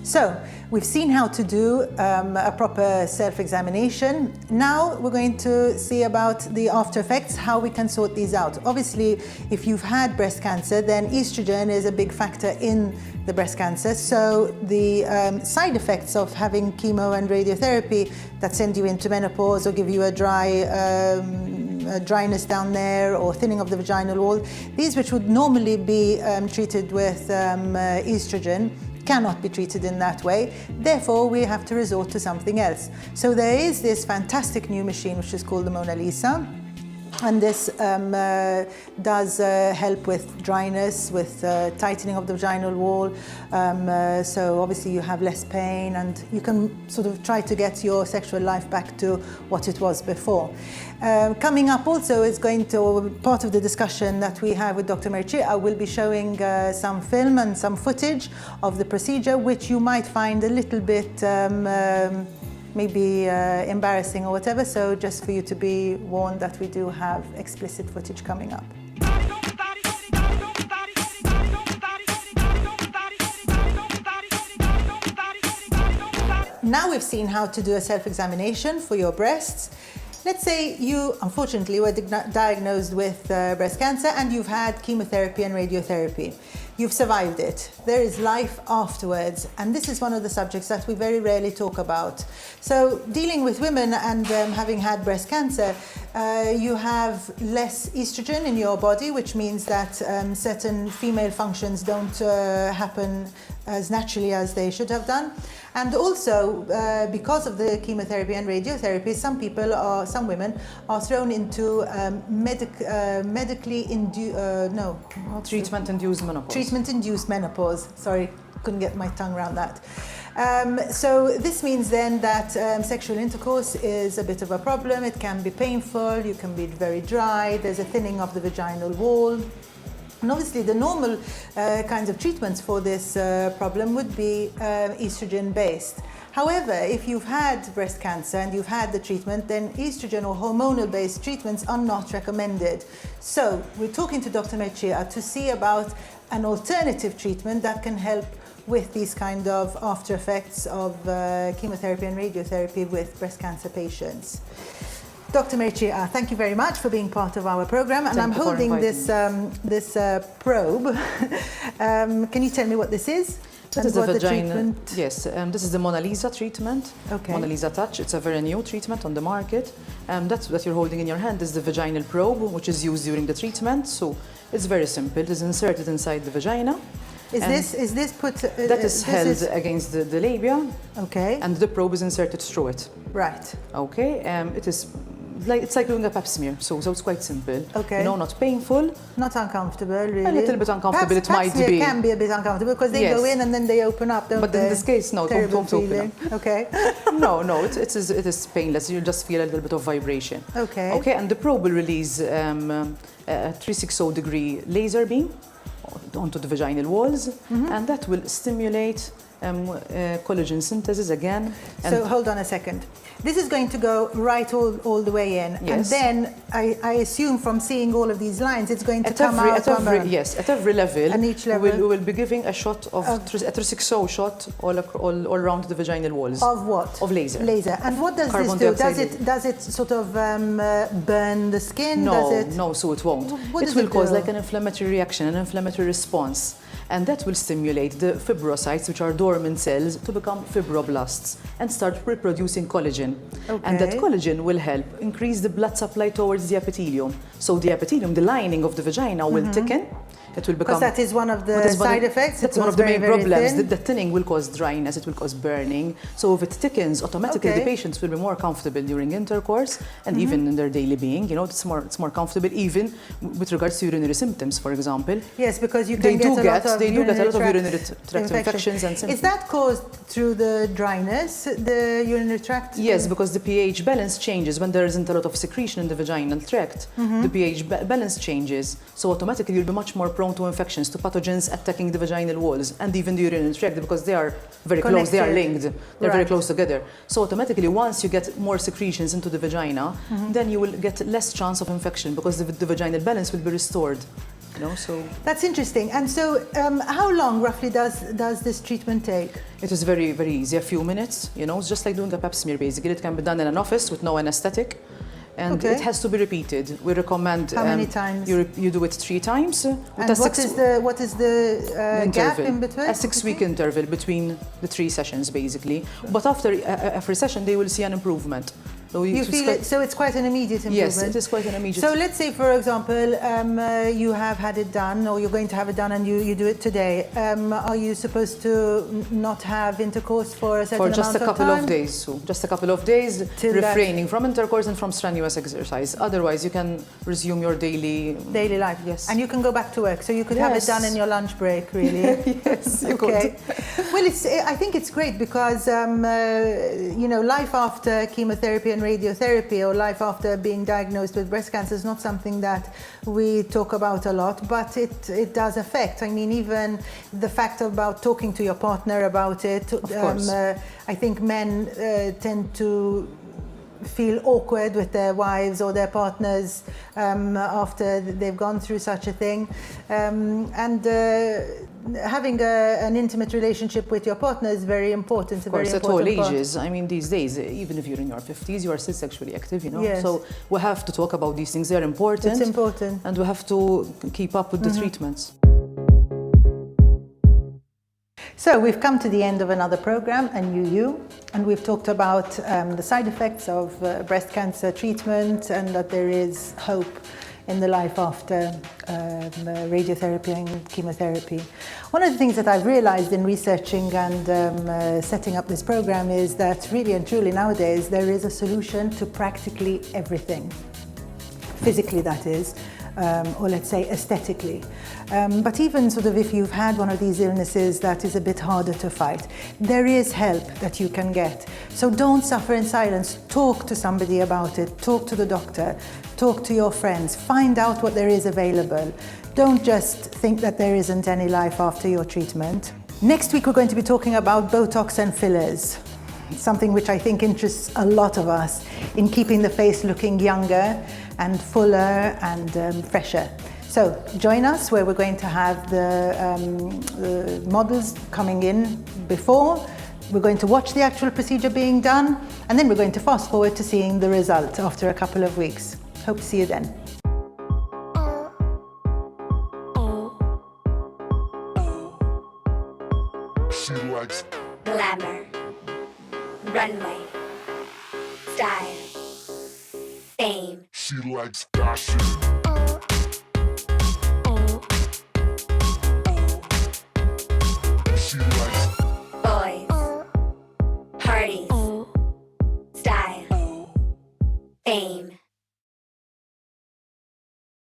So we've seen how to do a proper self-examination. Now we're going to see about the after effects, how we can sort these out. Obviously, if you've had breast cancer, then estrogen is a big factor in the breast cancer. So the side effects of having chemo and radiotherapy that send you into menopause or give you a dryness down there or thinning of the vaginal wall, these which would normally be treated with estrogen cannot be treated in that way. Therefore, we have to resort to something else. So there is this fantastic new machine which is called the Mona Lisa. And this does help with dryness, with tightening of the vaginal wall. So obviously you have less pain and you can sort of try to get your sexual life back to what it was before. Coming up also is going to, part of the discussion that we have with Dr. Merchi, I will be showing some film and some footage of the procedure, which you might find a little bit maybe embarrassing or whatever, so just for you to be warned that we do have explicit footage coming up. Now we've seen how to do a self-examination for your breasts. Let's say you, unfortunately, were diagnosed with breast cancer and you've had chemotherapy and radiotherapy. You've survived it. There is life afterwards, and this is one of the subjects that we very rarely talk about. So dealing with women and having had breast cancer, you have less estrogen in your body, which means that certain female functions don't happen as naturally as they should have done. And also, because of the chemotherapy and radiotherapy, some women are thrown into medically induced, treatment-induced menopause. Treatment-induced menopause. Sorry, couldn't get my tongue around that. So this means then that sexual intercourse is a bit of a problem. It can be painful, you can be very dry, there's a thinning of the vaginal wall. And obviously the normal kinds of treatments for this problem would be estrogen-based. However, if you've had breast cancer and you've had the treatment, then estrogen or hormonal-based treatments are not recommended. So we're talking to Dr. Mechia to see about an alternative treatment that can help with these kind of after effects of chemotherapy and radiotherapy with breast cancer patients. Dr. Merchi, thank you very much for being part of our program. And I'm holding this probe. Can you tell me what this is? This is the vagina. Yes, this is the Mona Lisa treatment. Okay. Mona Lisa Touch. It's a very new treatment on the market. That's what you're holding in your hand is the vaginal probe, which is used during the treatment. So it's very simple. It is inserted inside the vagina. Is this put? That is held against the labia. Okay. And the probe is inserted through it. Right. Okay. It's like doing a pap smear, so it's quite simple. Okay. You know, not painful. Not uncomfortable, really. A little bit uncomfortable. It might be. It can be a bit uncomfortable because they go in and then they open up, don't but they? But in this case, no, don't open up. Okay. No, it is painless. You just feel a little bit of vibration. Okay. Okay, and the probe will release a 360-degree laser beam onto the vaginal walls, and that will stimulate collagen synthesis again. So hold on a second. This is going to go right all the way in, yes. And then I assume from seeing all of these lines, it's going to come out. Yes, at every level. And each level. We will be giving a shot of a 360 shot all around the vaginal walls. Of what? Of laser. Laser. And what does Carbon this do? dioxide Does it sort of burn the skin? No, so it won't. It will cause like an inflammatory reaction, an inflammatory response. And that will stimulate the fibrocytes, which are dormant cells, to become fibroblasts and start reproducing collagen. Okay. And that collagen will help increase the blood supply towards the epithelium. So the epithelium, the lining of the vagina, will thicken. It will become. Because that is one of the side effects. That's one of the main problems. The thinning will cause dryness. It will cause burning. So if it thickens, automatically the patients will be more comfortable during intercourse and even in their daily being. You know, it's more comfortable, even with regards to urinary symptoms, for example. Yes, because you can get a lot of urinary tract infections and symptoms. Is that caused through the dryness, the urinary tract? Yes, because the pH balance changes when there isn't a lot of secretion in the vaginal tract. The pH balance changes, so automatically you'll be much more prone to infections, to pathogens attacking the vaginal walls and even the urinary tract, because they are very close, they are linked, they're very close together. So automatically once you get more secretions into the vagina, then you will get less chance of infection because the vaginal balance will be restored. You know, so that's interesting. And so how long roughly does this treatment take? It is very, very easy, a few minutes, it's just like doing a pap smear basically. It can be done in an office with no anesthetic. And it has to be repeated. We recommend how many times? You do it 3 times. And what is the gap in between? A 6-week interval between the 3 sessions, basically. But after every session, they will see an improvement. So you feel it, so it's quite an immediate improvement? Yes, it is quite an immediate. So let's say, for example, you have had it done, or you're going to have it done, and you do it today. Are you supposed to not have intercourse for a certain amount of time? For just a couple of days. So just a couple of days, refraining from intercourse and from strenuous exercise. Otherwise, you can resume your daily life. Yes. And you can go back to work. So you could have it done in your lunch break, really. Yes. You could. Well, I think it's great because life after chemotherapy and radiotherapy, or life after being diagnosed with breast cancer, is not something that we talk about a lot, but it does affect. I mean, even the fact about talking to your partner about it. Of course. I think men tend to feel awkward with their wives or their partners after they've gone through such a thing. Having an intimate relationship with your partner is very important. Of course, at all ages. I mean, these days, even if you're in your 50s, you are still sexually active, Yes. So we have to talk about these things. They're important. It's important. And we have to keep up with the treatments. So we've come to the end of another program, NIU YU, and we've talked about the side effects of breast cancer treatment, and that there is hope in the life after radiotherapy and chemotherapy. One of the things that I've realized in researching and setting up this program is that really and truly nowadays there is a solution to practically everything. Physically, that is. Or let's say aesthetically. But even sort of if you've had one of these illnesses that is a bit harder to fight, there is help that you can get. So don't suffer in silence. Talk to somebody about it. Talk to the doctor. Talk to your friends. Find out what there is available. Don't just think that there isn't any life after your treatment. Next week we're going to be talking about Botox and fillers. Something which I think interests a lot of us in keeping the face looking younger and fuller and fresher. So join us, where we're going to have the models coming in before. We're going to watch the actual procedure being done, and then we're going to fast forward to seeing the result after a couple of weeks. Hope to see you then. She likes glamour, runway, style, fame. She likes fashion. She likes Boys, parties, style, fame.